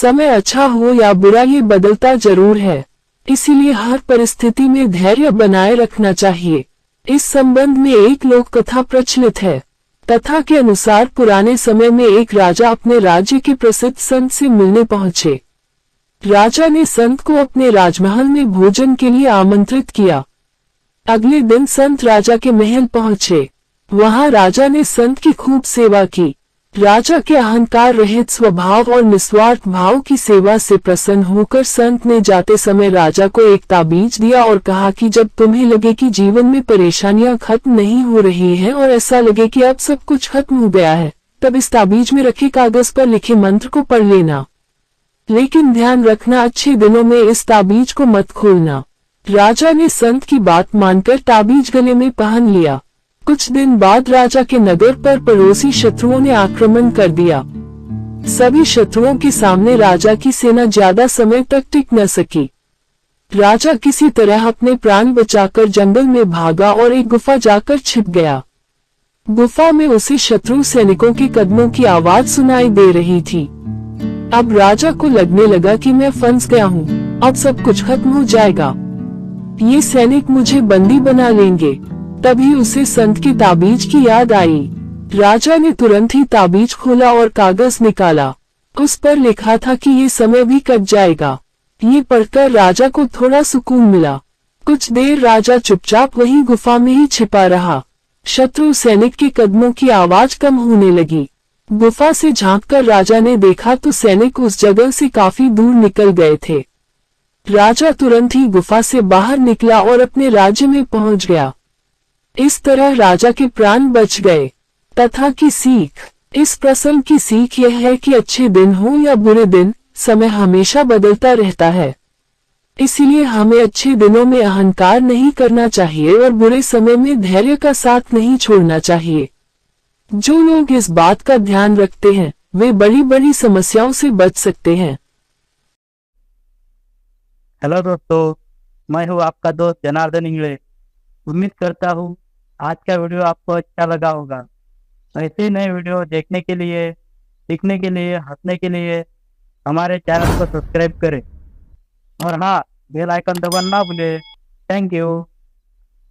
समय अच्छा हो या बुरा ये बदलता जरूर है, इसीलिए हर परिस्थिति में धैर्य बनाए रखना चाहिए। इस संबंध में एक लोक कथा प्रचलित है। कथा के अनुसार पुराने समय में एक राजा अपने राज्य के प्रसिद्ध संत से मिलने पहुंचे। राजा ने संत को अपने राजमहल में भोजन के लिए आमंत्रित किया। अगले दिन संत राजा के महल पहुंचे। वहां राजा ने संत की खूब सेवा की। राजा के अहंकार रहित स्वभाव और निस्वार्थ भाव की सेवा से प्रसन्न होकर संत ने जाते समय राजा को एक ताबीज दिया और कहा कि जब तुम्हें लगे कि जीवन में परेशानियां खत्म नहीं हो रही हैं और ऐसा लगे कि अब सब कुछ खत्म हो गया है, तब इस ताबीज में रखे कागज पर लिखे मंत्र को पढ़ लेना। लेकिन ध्यान रखना, अच्छे दिनों में इस ताबीज को मत खोलना। राजा ने संत की बात मानकर ताबीज गले में पहन लिया। कुछ दिन बाद राजा के नगर पर पड़ोसी शत्रुओं ने आक्रमण कर दिया। सभी शत्रुओं के सामने राजा की सेना ज्यादा समय तक टिक न सकी। राजा किसी तरह अपने प्राण बचाकर जंगल में भागा और एक गुफा जाकर छिप गया। गुफा में उसे शत्रु सैनिकों के कदमों की आवाज सुनाई दे रही थी। अब राजा को लगने लगा कि मैं फंस गया हूँ, अब सब कुछ खत्म हो जाएगा, ये सैनिक मुझे बंदी बना लेंगे। तभी उसे संत की ताबीज की याद आई। राजा ने तुरंत ही ताबीज खोला और कागज निकाला। उस पर लिखा था कि ये समय भी कट जाएगा। ये पढ़कर राजा को थोड़ा सुकून मिला। कुछ देर राजा चुपचाप वहीं गुफा में ही छिपा रहा। शत्रु सैनिक के कदमों की आवाज कम होने लगी। गुफा से झांककर राजा ने देखा तो सैनिक उस जगह से काफी दूर निकल गए थे। राजा तुरंत ही गुफा से बाहर निकला और अपने राज्य में पहुंच गया। इस तरह राजा के प्राण बच गए। कथा की सीख। इस प्रसंग की सीख यह है कि अच्छे दिन हो या बुरे दिन, समय हमेशा बदलता रहता है। इसीलिए हमें अच्छे दिनों में अहंकार नहीं करना चाहिए और बुरे समय में धैर्य का साथ नहीं छोड़ना चाहिए। जो लोग इस बात का ध्यान रखते हैं, वे बड़ी बड़ी समस्याओं से बच सकते हैं। हेलो दोस्तों, मैं हूँ आपका दोस्त जनार्दन इंगले। उम्मीद करता हूँ आज का वीडियो आपको अच्छा लगा होगा। ऐसे नए वीडियो देखने के लिए, सीखने के लिए, हंसने के लिए हमारे चैनल को सब्सक्राइब करें और हाँ, बेल आइकन दबाना ना भूलें। Thank you.